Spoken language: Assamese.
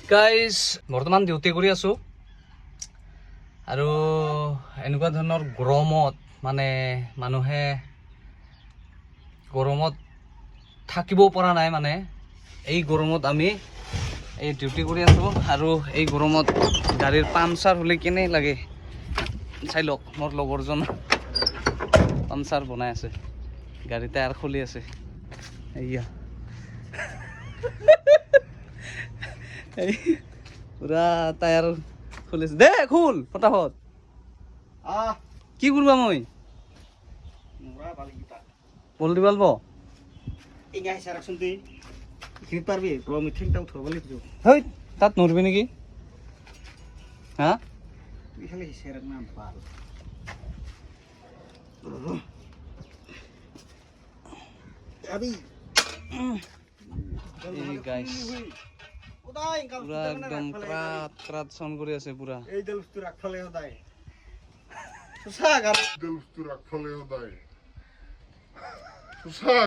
গাইজ বৰ্তমান ডিউটি কৰি আছোঁ আৰু এনেকুৱা ধৰণৰ গৰমত মানে মানুহে গৰমত থাকিব পৰা নাই মানে এই গৰমত আমি এই ডিউটি কৰি আছোঁ আৰু এই গৰমত গাড়ীৰ পামচাৰ হ'লে কেনে লাগে চাই লওক মোৰ লগৰজন পামচাৰ বনাই আছে গাড়ী টায়াৰ খুলি আছে এয়া পুৰা টায়াৰ খুলিছে দে খুল ফটাফট কি কৰবা মই বল দিব পাৰব হেই তাত নৰবি নেকি হা গাইস পুরা একদম ক্রাত ক্রাত সাউন্ড করে আছে পুরা এই দেলস্তু রাখফালে হদাই সুসা গার দেলস্তু রাখফালে হদাই সুসা